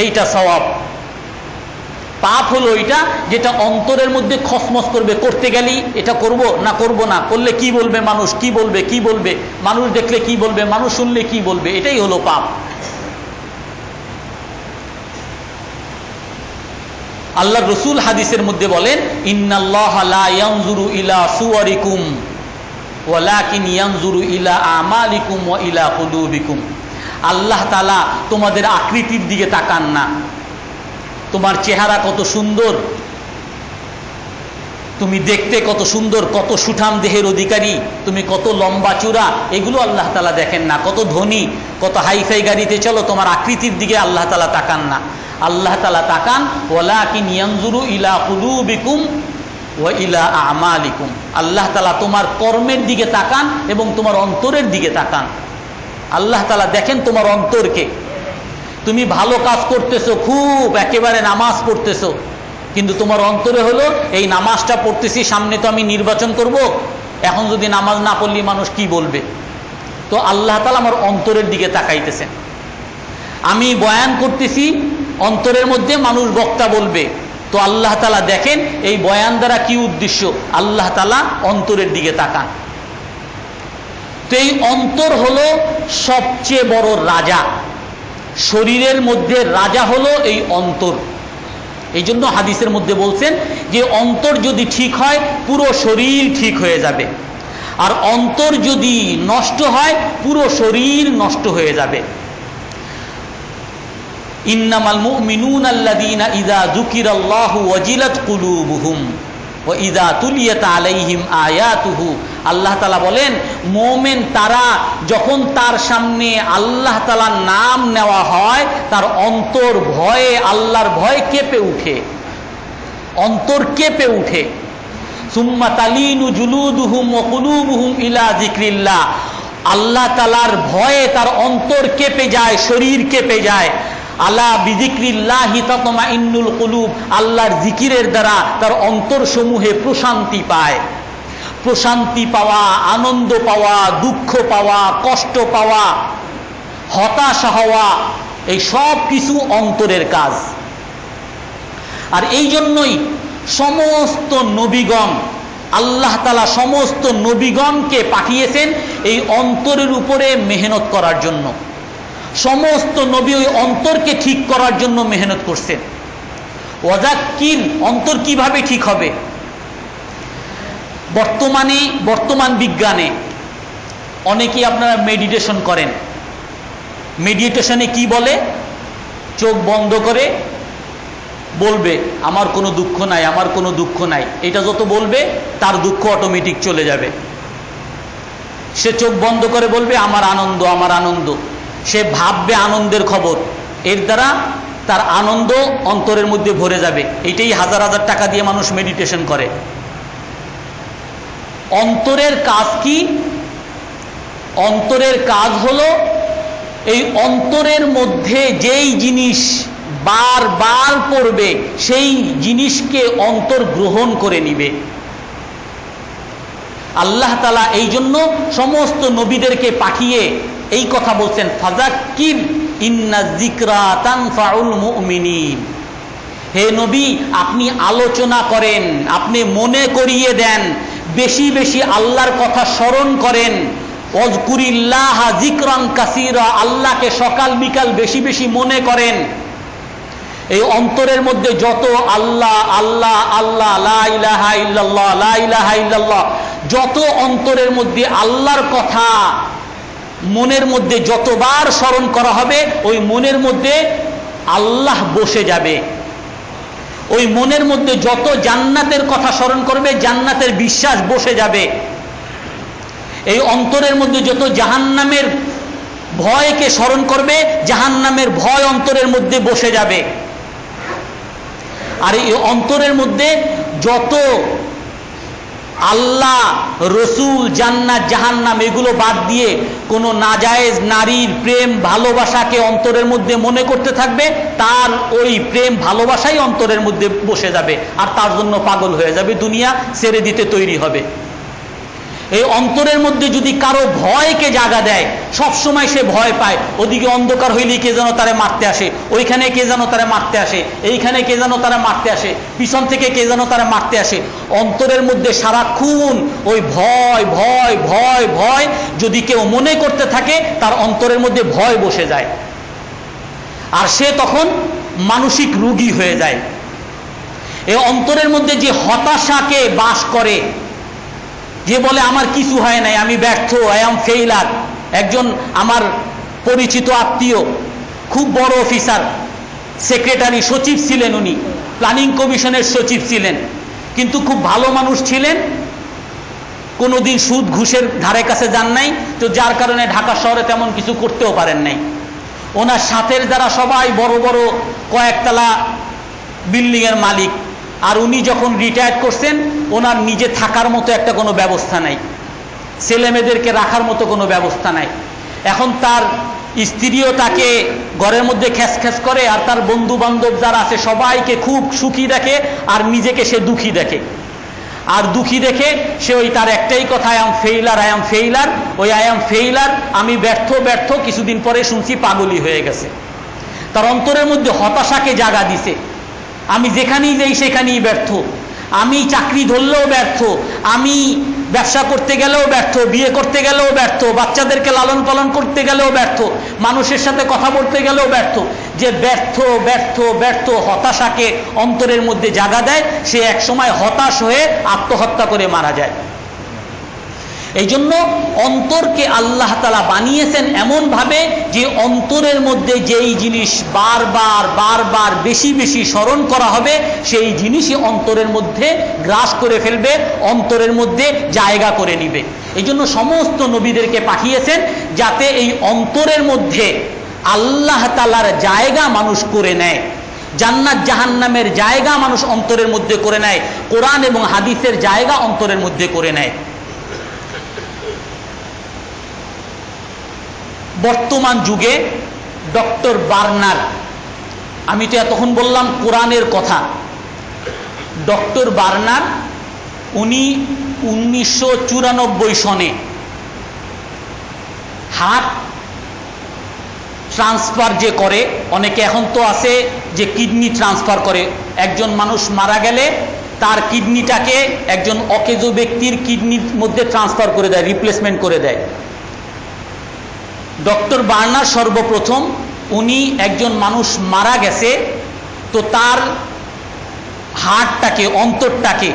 এইটা সওয়াব। পাপ হলো এটা যেটা অন্তরের মধ্যে খসমস করবে, করতে গেলেই এটা করব না, করব না, করলে কি বলবে মানুষ, কি বলবে, কি বলবে মানুষ, দেখলে কি বলবে মানুষ, শুনলে কি বলবে, এটাই হলো পাপ। আল্লাহর রাসূল হাদিসের মধ্যে বলেন, ইন্নাল্লাহা লা ইয়ানজুরু ইলা সুওয়ারিকুম ওয়ালাকিন ইয়ানজুরু ইলা আমালিকুম ওয়া ইলা কুলুবিকুম। আল্লাহ তাআলা তোমাদের আকৃতির দিকে তাকান না, তোমার চেহারা কত সুন্দর, তুমি দেখতে কত সুন্দর, কত সুঠাম দেহের অধিকারী, তুমি কত লম্বা চূড়া, এগুলো আল্লাহ তাআলা দেখেন না। কত ধনী, কত হাইফাই গাড়িতে চলো, তোমার আকৃতির দিকে আল্লাহ তাআলা তাকান না। আল্লাহ তাআলা তাকান ওয়ালাকিন ইয়ানজুরু ইলা কুলুবিকুম ওয়া ইলা আমালিকুম। আল্লাহ তাআলা তোমার কর্মের দিকে তাকান এবং তোমার অন্তরের দিকে তাকান। আল্লাহ তাআলা দেখেন তোমার অন্তরকে। তুমি ভালো কাজ করতেছো, খুব একেবারে নামাজ পড়তেছো, কিন্তু তোমার অন্তরে হলো এই নামাজটা পড়তেছি, সামনে তো আমি নির্বাচন করব, এখন যদি নামাজ না পড়লে মানুষ কি বলবে। তো আল্লাহ তাআলা আমার অন্তরের দিকে তাকাইতেছেন। আমি বয়ান করতেছি, অন্তরের মধ্যে মানুষ বক্তা বলবে, তো আল্লাহ তাআলা দেখেন এই বয়ান দ্বারা কি উদ্দেশ্য, আল্লাহ তাআলা অন্তরের দিকে তাকান। তো এই অন্তর হলো সবচেয়ে বড় রাজা, শরীরের মধ্যে রাজা হলো এই অন্তর। এই জন্য হাদিসের মধ্যে বলছেন যে অন্তর যদি ঠিক হয় পুরো শরীর ঠিক হয়ে যাবে, আর অন্তর যদি নষ্ট হয় পুরো শরীর নষ্ট হয়ে যাবে। ইন্নামাল মুমিনুনা আল্লাযীনা ইযা যুকিরাল্লাহু ওয়াজিলাত কুলুবুহুম ওয়া ইযা তুলিয়াত আলাইহিম আয়াতুহু। আল্লাহ তাআলা বলেন মুমিন তারা যখন তার সামনে আল্লাহ তাআলার নাম নেওয়া হয় তার অন্তর ভয়ে, আল্লাহর ভয়ে কেঁপে উঠে, অন্তর কেঁপে উঠে। সুম্মা তালিনু জুলুদুহুম ওয়া কুলুবুহুম ইলা যিকরিল্লাহ। আল্লাহ তাআলার ভয়ে তার অন্তর কেঁপে যায়, শরীর কেঁপে যায়। আলা বিযিকরিল্লাহি তাতমাইন্নুল কুলুব, আল্লাহর জিকিরের দ্বারা তার অন্তর সমূহে প্রশান্তি পায়। প্রশান্তি পাওয়া, আনন্দ পাওয়া, দুঃখ পাওয়া, কষ্ট পাওয়া, হতাশা হওয়া, এই সব কিছু অন্তরের কাজ। আর এই জন্যই সমস্ত নবীগণ, আল্লাহ তাআলা সমস্ত নবীগণকে পাঠিয়েছেন এই অন্তরের উপরে মেহনত করার জন্য। সমস্ত নবী ওই অন্তরকে ঠিক করার জন্য মেহনত করছেন। ওয়াজাক্কির, অন্তর কিভাবে ঠিক হবে? বর্তমান বিজ্ঞানে অনেকেই আপনারা মেডিটেশন করেন। মেডিটেশনে কি বলে? চোখ বন্ধ করে বলবে আমার কোনো দুঃখ নাই, আমার কোনো দুঃখ নাই। এটা যত বলবে তার দুঃখ অটোমেটিক চলে যাবে। সে চোখ বন্ধ করে বলবে আমার আনন্দ, আমার আনন্দ। সে ভাববে আনন্দের খবর, এর দ্বারা তার আনন্দ অন্তরের মধ্যে ভরে যাবে। এটাই হাজার হাজার টাকা দিয়ে মানুষ মেডিটেশন করে। অন্তরের কাজ কি? অন্তরের কাজ হলো এই অন্তরের মধ্যে যেই জিনিস বারবার পড়বে সেই জিনিসকে অন্তর গ্রহণ করে নিবে। আল্লাহ তাআলা এই জন্য সমস্ত নবীদেরকে পাঠিয়ে এই কথা বলছেন, ফাযাক্কির ইন্নায যিকরা তানফাউল মুমিনিন। হে নবী, আপনি আলোচনা করেন, আপনি মনে করিয়ে দেন, বেশি বেশি আল্লাহর কথা স্মরণ করেন। ওয়াজকুরিল্লাহ যিকরান কাসীরা, আল্লাহকে সকাল বিকাল বেশি বেশি মনে করেন। এই অন্তরের মধ্যে যত আল্লাহ আল্লাহ আল্লাহ, লা ইলাহা ইল্লাল্লাহ, লা ইলাহা ইল্লাল্লাহ, যত অন্তরের মধ্যে আল্লাহর কথা মনের মধ্যে যতবার স্মরণ করা হবে, ওই মনের মধ্যে আল্লাহ বসে যাবে। ওই মনের মধ্যে যত জান্নাতের কথা স্মরণ করবে, জান্নাতের বিশ্বাস বসে যাবে। এই অন্তরের মধ্যে যত জাহান্নামের ভয়কে স্মরণ করবে, জাহান্নামের ভয় অন্তরের মধ্যে বসে যাবে। আর এই অন্তরের মধ্যে যত আল্লাহ, রসুল, জান্নাত, জাহান্নাম এগুলো বাদ দিয়ে কোনো নাজায়েজ নারীর প্রেম ভালোবাসাকে অন্তরের মধ্যে মনে করতে থাকবে, তার ওই প্রেম ভালোবাসাই অন্তরের মধ্যে বসে যাবে। আর তার জন্য পাগল হয়ে যাবে, দুনিয়া ছেড়ে দিতে তৈরি হবে। এই অন্তরের মধ্যে যদি কারো ভয়কে জাগা দেয়, সব সময় সে ভয় পায়, ওদিকে অন্ধকার হইলে কে যেন তারে মারতে আসে, ওইখানে কে যেন তারে মারতে আসে, এইখানে কে যেন তারা মারতে আসে, পিছন থেকে কে যেন তারা মারতে আসে। অন্তরের মধ্যে সারাক্ষণ ওই ভয় ভয় ভয় ভয় যদি কেউ মনে করতে থাকে, তার অন্তরের মধ্যে ভয় বসে যায়। আর সে তখন মানসিক রোগী হয়ে যায়। এই অন্তরের মধ্যে যে হতাশাকে বাস করে, যে বলে আমার কিছু হয় নাই, আমি ব্যর্থ, আই এম ফেইলার। একজন আমার পরিচিত আত্মীয়, খুব বড় অফিসার, সেক্রেটারি, সচিব ছিলেন, উনি প্ল্যানিং কমিশনের সচিব ছিলেন, কিন্তু খুব ভালো মানুষ ছিলেন, কোনোদিন সুদ ঘুষের ধারে কাছে যান নাই, তো যার কারণে ঢাকা শহরে তেমন কিছু করতেও পারেন নাই। ওনার সাথের যারা সবাই বড় বড় কয়েকতলা বিল্ডিংয়ের মালিক। আর উনি যখন রিটায়ার করছেন, ওনার নিজে থাকার মতো একটা কোনো ব্যবস্থা নাই, ছেলে মেয়েদেরকে রাখার মতো কোনো ব্যবস্থা নাই। এখন তার স্ত্রীও তাকে ঘরের মধ্যে খ্যাস করে, আর তার বন্ধু বান্ধব যারা আছে সবাইকে খুব সুখী দেখে, আর নিজেকে সে দুঃখী দেখে। আর দুঃখী দেখে সে ওই তার একটাই কথা, I am failure, I am failure. ওই আই এম ফেইলার, আমি ব্যর্থ ব্যর্থ, কিছুদিন পরে শুনছি পাগলই হয়ে গেছে। তার অন্তরের মধ্যে হতাশাকে জাগা দিছে, আমি যেখানেই যাই সেখানেই ব্যর্থ, আমি চাকরি ধরলেও ব্যর্থ, আমি ব্যবসা করতে গেলেও ব্যর্থ, বিয়ে করতে গেলেও ব্যর্থ, বাচ্চাদেরকে লালন পালন করতে গেলেও ব্যর্থ, মানুষের সাথে কথা বলতে গেলেও ব্যর্থ। যে ব্যর্থ ব্যর্থ ব্যর্থ হতাশাকে অন্তরের মধ্যে জাগা দেয়, সে এক সময় হতাশ হয়ে আত্মহত্যা করে মারা যায়। এই জন্য অন্তরকে আল্লাহ তাআলা বানিয়েছেন এমনভাবে যে অন্তরের মধ্যে যেই জিনিস বারবার বারবার বেশি বেশি স্মরণ করা হবে, সেই জিনিসই অন্তরের মধ্যে গ্রাস করে ফেলবে, অন্তরের মধ্যে জায়গা করে নিবে। এই জন্য সমস্ত নবীদেরকে পাঠিয়েছেন যাতে এই অন্তরের মধ্যে আল্লাহ তাআলার জায়গা মানুষ করে নেয়। জান্নাত জাহান্নামের জায়গা মানুষ অন্তরের মধ্যে করে নেয়, কোরআন এবং হাদিসের জায়গা অন্তরের মধ্যে করে নেয়। বর্তমান যুগে ডক্টর বার্নার, আমি তো এতক্ষণ বললাম কোরআনের কথা, ডক্টর বার্নার উনি 1994 সনে হার্ট ট্রান্সফার যে করে, অনেকে এখন তো আছে যে কিডনি ট্রান্সফার করে, একজন মানুষ মারা গেলে তার কিডনিটাকে একজন অকেজো ব্যক্তির কিডনির মধ্যে ট্রান্সফার করে দেয়, রিপ্লেসমেন্ট করে দেয়। ডক্টর বার্নার সর্বপ্রথম উনি একজন মানুষ মারা গেছে, তো তার হার্টটাকে, অন্তরটাকে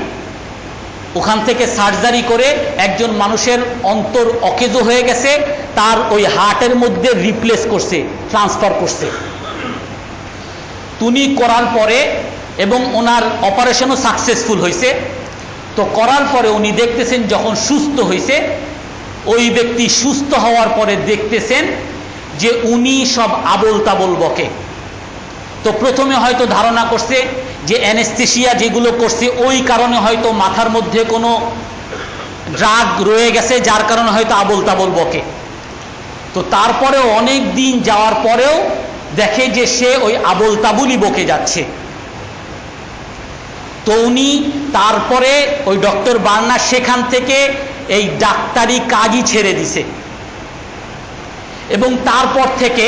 ওখান থেকে সার্জারি করে একজন মানুষের অন্তর অকেজো হয়ে গেছে, তার ওই হার্টের মধ্যে রিপ্লেস করছে, ট্রান্সফার করছে। উনি করার পরে এবং ওনার অপারেশনও সাকসেসফুল হয়েছে। তো করার পরে উনি দেখতেছেন যখন সুস্থ হয়েছে, ওই ব্যক্তি সুস্থ হওয়ার পরে দেখতেছেন যে উনি সব আবোল তাবোল বকে। তো প্রথমে হয়তো ধারণা করছে যে অ্যানেস্থেসিয়া যেগুলো করছে ওই কারণে হয়তো মাথার মধ্যে কোনো ড্রাগ রয়ে গেছে, যার কারণে হয়তো আবোল তাবোল বকে। তো তারপরেও অনেক দিন যাওয়ার পরেও দেখে যে সে ওই আবোল তাবুলই বকে যাচ্ছে। তো উনি তারপরে ওই ডক্টর বার্নার সেখান থেকে এই ডাক্তারি কাজই ছেড়ে দিছে, এবং তারপর থেকে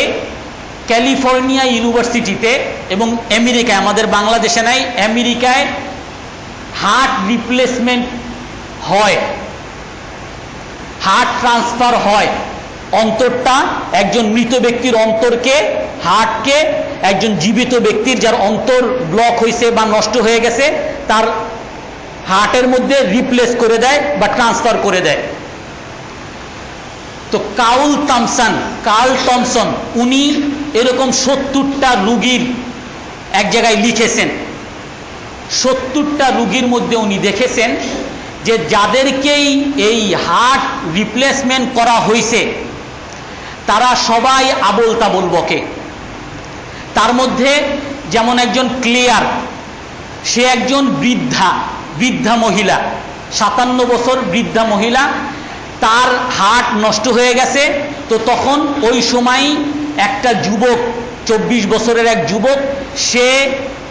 ক্যালিফোর্নিয়া ইউনিভার্সিটিতে এবং আমেরিকায়, আমাদের বাংলাদেশে নাই, আমেরিকায় হার্ট রিপ্লেসমেন্ট হয়, হার্ট ট্রান্সফার হয়। অন্তরটা একজন মৃত ব্যক্তির অন্তরকে, হার্টকে একজন জীবিত ব্যক্তির যার অন্তর ব্লক হয়েছে বা নষ্ট হয়ে গেছে তার হার্টের মধ্যে রিপ্লেস করে দেয় বা ট্রান্সফার করে দেয়। তো কার্ল টমসন উনি এরকম 70টা রুগীর এক জায়গায় লিখেছেন। 70টা রুগীর মধ্যে উনি দেখেছেন যে যাদেরকেই এই হার্ট রিপ্লেসমেন্ট করা হয়েছে তারা সবাই আবোল তাবোল বকে। তার মধ্যে যেমন একজন ক্লিয়ার, সে একজন বৃদ্ধা মহিলা, 57 বছর বৃদ্ধা মহিলা, তার হার্ট নষ্ট হয়ে গেছে। তো তখন ওই সময় একটা যুবক, 24 বছরের এক যুবক, সে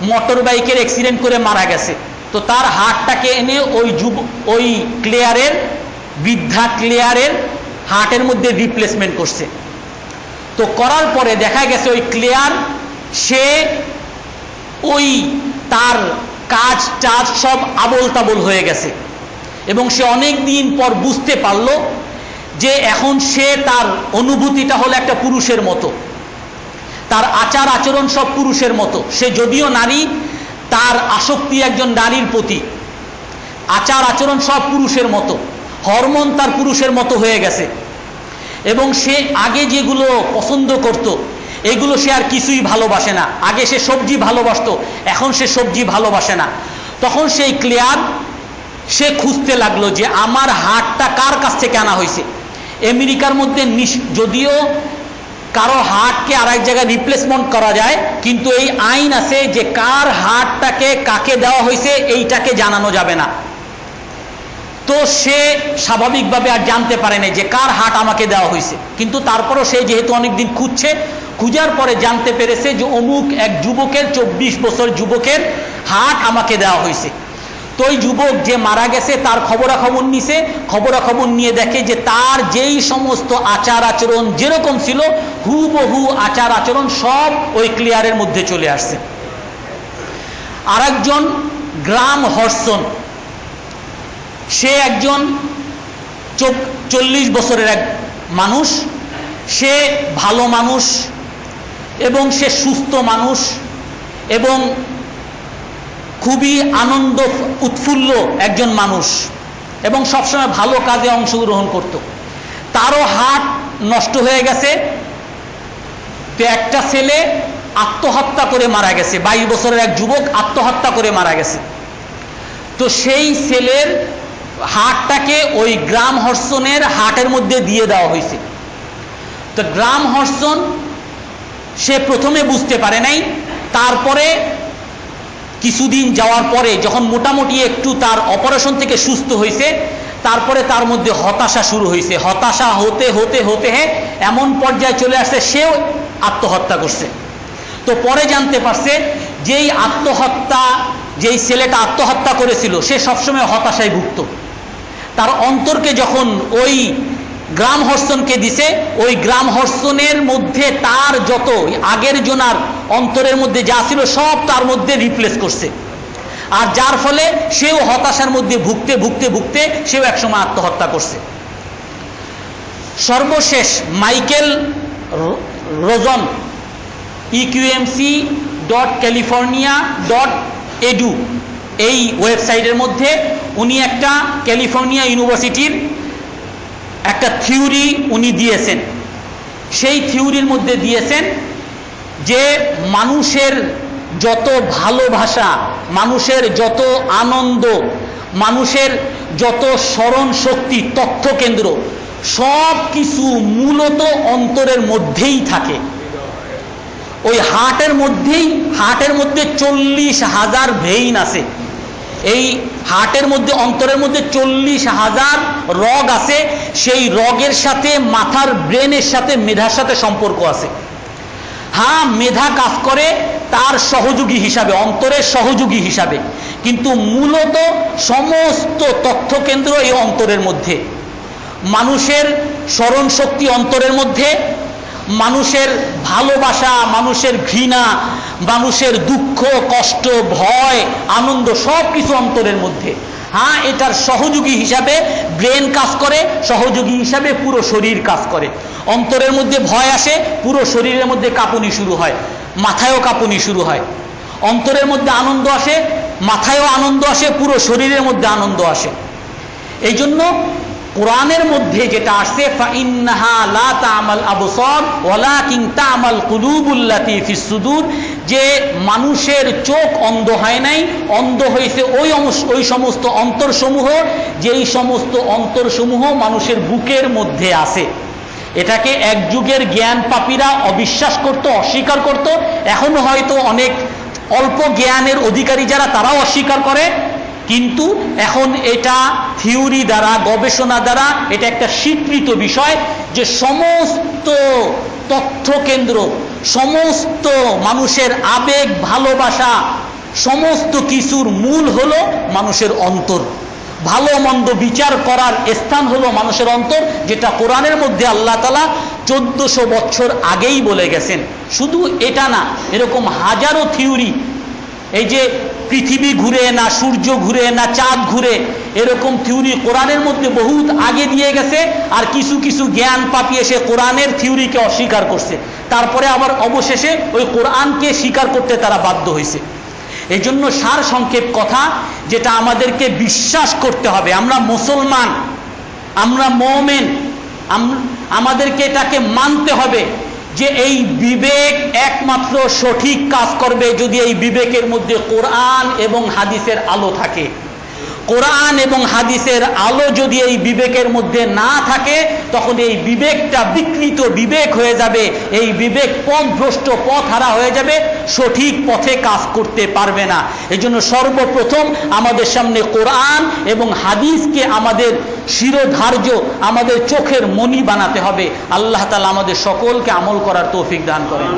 মোটর বাইকের অ্যাক্সিডেন্ট করে মারা গেছে। তো তার হার্টটাকে এনে ওই ক্লিয়ারের, বৃদ্ধা ক্লিয়ারের হার্টের মধ্যে রিপ্লেসমেন্ট করছে। তো করার পরে দেখা গেছে ওই ক্লিয়ার, সে ওই তার কাজ সব আবোল তাবোল হয়ে গেছে, এবং সে অনেক দিন পর বুঝতে পারল যে এখন সে, তার অনুভূতিটা হলো একটা পুরুষের মতো, তার আচার আচরণ সব পুরুষের মতো। সে যদিও নারী, তার আসক্তি একজন নারীর প্রতি, আচার আচরণ সব পুরুষের মতো, হরমোন তার পুরুষের মতো হয়ে গেছে। এবং সে আগে যেগুলো পছন্দ করত এগুলো সে আর কিছুই ভালোবাসে না। আগে সে সবজি ভালোবাসতো, এখন সে সবজি ভালোবাসে না। তখন সেই ক্লিয়ার, সে খুঁজতে লাগলো যে আমার হার্টটা কার কাছ থেকে আনা হয়েছে। আমেরিকার মধ্যে যদিও কারো হার্টকে আর এক জায়গায় রিপ্লেসমেন্ট করা যায়, কিন্তু এই আইন আছে যে কার হার্টটাকে কাকে দেওয়া হয়েছে এইটাকে জানানো যাবে না। তো সে স্বাভাবিকভাবে আর জানতে পারে না যে কার হার্ট আমাকে দেওয়া হয়েছে, কিন্তু তারপরও সে যেহেতু অনেকদিন খুঁজছে, খুঁজার পরে জানতে পেরেছে যে অমুক এক যুবকের, 24 বছর যুবকের হার্ট আমাকে দেওয়া হয়েছে। তো ওই যুবক যে মারা গেছে তার খবরাখবর নিছে, খবরাখবর নিয়ে দেখে যে তার যেই সমস্ত আচার আচরণ যেরকম ছিল হুবহু আচার আচরণ সব ওই ক্লিয়ারের মধ্যে চলে আসছে। আরেকজন গ্রাম হডসন, সে একজন 40 বছরের এক মানুষ, সে ভালো মানুষ এবং সে সুস্থ মানুষ এবং খুবই আনন্দ উৎফুল্ল একজন মানুষ এবং সবসময় ভালো কাজে অংশগ্রহণ করত। তারও হার্ট নষ্ট হয়ে গেছে। তো একটা ছেলে আত্মহত্যা করে মারা গেছে, 22 বছরের এক যুবক আত্মহত্যা করে মারা গেছে। তো সেই ছেলের হার্টটাকে ওই গ্রাম হডসনের হার্টের মধ্যে দিয়ে দেওয়া হয়েছে। তো গ্রাম হডসন সে প্রথমে বুঝতে পারে নাই, তারপরে কিছুদিন যাওয়ার পরে যখন মোটামুটি একটু তার অপারেশন থেকে সুস্থ হয়েছে, তারপরে তার মধ্যে হতাশা শুরু হয়েছে। হতাশা হতে হতে হতে এমন পর্যায়ে চলে আসছে সেও আত্মহত্যা করছে। তো পরে জানতে পারছে যেই ছেলেটা আত্মহত্যা করেছিল সে সবসময় হতাশায় ভুগত। তার অন্তরকে যখন ওই গ্রাম হর্ষণকে দিছে, ওই গ্রাম হর্ষণের মধ্যে তার যত আগের জনার অন্তরের মধ্যে যা ছিল সব তার মধ্যে রিপ্লেস করছে, আর যার ফলে সেও হতাশার মধ্যে ভুগতে ভুগতে ভুগতে সেও একসময় আত্মহত্যা করছে। সর্বশেষ মাইকেল রোজন eqmc.california.edu এই ওয়েবসাইটের মধ্যে উনি একটা ক্যালিফোর্নিয়া ইউনিভার্সিটির একটা থিওরি উনি দিয়েছেন। সেই থিওরির মধ্যে দিয়েছেন যে মানুষের যত ভালোবাসা, মানুষের যত আনন্দ, মানুষের যত স্মরণ শক্তি, তথ্য কেন্দ্র সব কিছু মূলত অন্তরের মধ্যেই থাকে। ওই হার্টের মধ্যে 40,000 ভেইন আছে। এই হার্টের মধ্যে, অন্তরের মধ্যে 40,000 রগ আছে। সেই রগের সাথে মাথার ব্রেনের সাথে, মেধার সাথে সম্পর্ক আছে। হ্যাঁ, মেধা কাজ করে তার সহযোগী হিসাবে, অন্তরের সহযোগী হিসাবে, কিন্তু মূলত সমস্ত তথ্য কেন্দ্র এই অন্তরের মধ্যে। মানুষের স্মরণ শক্তি অন্তরের মধ্যে, মানুষের ভালোবাসা, মানুষের ঘৃণা, মানুষের দুঃখ, কষ্ট, ভয়, আনন্দ সব কিছু অন্তরের মধ্যে। হ্যাঁ, এটার সহযোগী হিসাবে ব্রেন কাজ করে, সহযোগী হিসাবে পুরো শরীর কাজ করে। অন্তরের মধ্যে ভয় আসে, পুরো শরীরের মধ্যে কাঁপুনি শুরু হয়, মাথায়ও কাঁপুনি শুরু হয়। অন্তরের মধ্যে আনন্দ আসে, মাথায়ও আনন্দ আসে, পুরো শরীরের মধ্যে আনন্দ আসে। এই জন্য কোরআনের মধ্যে যেটা আসছে ফাইন্নাহা লা তা'মাল আবসার ওয়ালাকিন তা'মাল কুলুবুল্লাতী ফিস সুদূর, যে মানুষের চোখ অন্ধ হয় নাই, অন্ধ হয়েছে ওই সমস্ত অন্তরসমূহ, যেই সমস্ত অন্তরসমূহ মানুষের বুকের মধ্যে আছে। এটাকে এক যুগের জ্ঞান পাপীরা অবিশ্বাস করত, অস্বীকার করত। এখনো হয়তো অনেক অল্প জ্ঞানের অধিকারী যারা, তারাও অস্বীকার করে। কিন্তু এখন এটা থিওরি দ্বারা, গবেষণা দ্বারা এটা একটা স্বীকৃত বিষয় যে সমস্ত তথ্য কেন্দ্র, সমস্ত মানুষের আবেগ, ভালোবাসা, সমস্ত কিছুর মূল হলো মানুষের অন্তর। ভালো মন্দ বিচার করার স্থান হলো মানুষের অন্তর, যেটা কোরআনের মধ্যে আল্লাহ তাআলা 1400 বছর আগেই বলে গেছেন। শুধু এটা না, এরকম হাজারো থিওরি, এই যে পৃথিবী ঘুরে না, সূর্য ঘুরে না, চাঁদ ঘুরে, এরকম থিওরি কোরআনের মধ্যে বহুত আগে দিয়ে গেছে। আর কিছু কিছু জ্ঞান পাপী এসে কোরআনের থিওরিকে অস্বীকার করছে, তারপরে আবার অবশেষে ওই কোরআনকে স্বীকার করতে তারা বাধ্য হয়েছে। এই জন্য সার সংক্ষেপ কথা যেটা আমাদেরকে বিশ্বাস করতে হবে, আমরা মুসলমান, আমরা মুমিন, আমাদেরকে এটাকে মানতে হবে যে এই বিবেক একমাত্র সঠিক কাজ করবে যদি এই বিবেকের মধ্যে কোরআন এবং হাদিসের আলো থাকে। কোরআন এবং হাদিসের আলো যদি এই বিবেকের মধ্যে না থাকে, তখন এই বিবেকটা বিকৃত বিবেক হয়ে যাবে, এই বিবেক পথভ্রষ্ট, পথহারা হয়ে যাবে, সঠিক পথে কাজ করতে পারবে না। এই জন্য সর্বপ্রথম আমাদের সামনে কোরআন এবং হাদিসকে আমাদের শিরোধার্য, আমাদের চোখের মণি বানাতে হবে। আল্লাহ তাআলা আমাদের সকলকে আমল করার তৌফিক দান করেন।